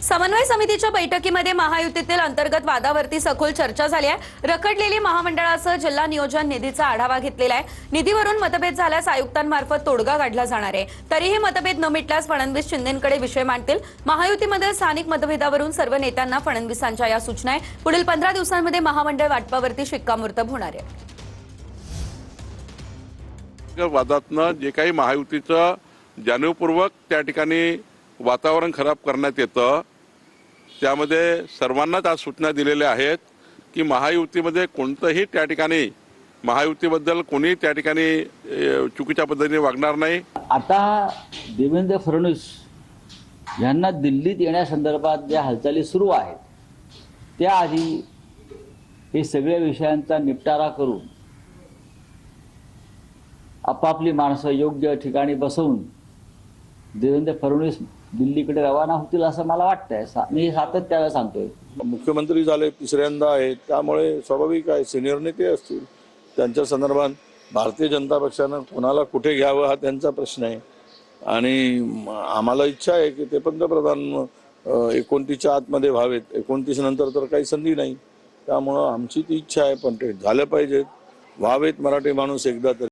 समन्वय समितीच्या बैठकीमध्ये महायुतीतील अंतर्गत वादावरती सखोल चर्चा झाली आहे। रखडलेली महामंडळासह जिल्हा नियोजन निधीचा आढावा घेतलेला आहे। निधीवरून मतभेद झाल्यास आयुक्तांमार्फत तोडगा काढला जाणार आहे। तरीही मतभेद न मिटल्यास फडणवीस शिंदेंकडे विषय मांडतील। महायुतीमध्ये स्थानिक मतभेदावरून सर्व नेत्यांना फडणवीसांच्या या सूचना आहे। पुढील 15 दिवसांमध्ये महामंडळ वाटपावरती शिक्कामोर्तब होणार आहे। वादातनं जे काही महायुतीचं जाणीवपूर्वक त्या ठिकाणी वातावरण खराब करण्यात येतं, त्यामध्ये सर्वांनाच आज सूचना दिलेल्या आहेत की महायुतीमध्ये कोणतंही त्या ठिकाणी महायुतीबद्दल कोणी त्या ठिकाणी चुकीच्या पद्धतीने वागणार नाही। आता देवेंद्र फडणवीस यांना दिल्लीत येण्यासंदर्भात ज्या हालचाली सुरू आहेत त्याआधी हे सगळ्या विषयांचा निपटारा करून आपापली माणसं योग्य ठिकाणी बसवून देवेंद्र फडणवीस दिल्लीकडे रवाना होतील असं मला वाटतंय। मी सातत्याने सांगतोय, मुख्यमंत्री झाले तिसऱ्यांदा आहेत, त्यामुळे स्वाभाविक आहे सिनियर नेते असतील, त्यांच्या संदर्भात भारतीय जनता पक्षानं कोणाला कुठे घ्यावं हा त्यांचा प्रश्न आहे आणि आम्हाला इच्छा आहे की ते पंतप्रधान 29च्या आतमध्ये व्हावेत। 29 नंतर तर काही संधी नाही, त्यामुळं आमची ती इच्छा आहे, पण ते झालं पाहिजेत, व्हावेत मराठी माणूस एकदा तरी।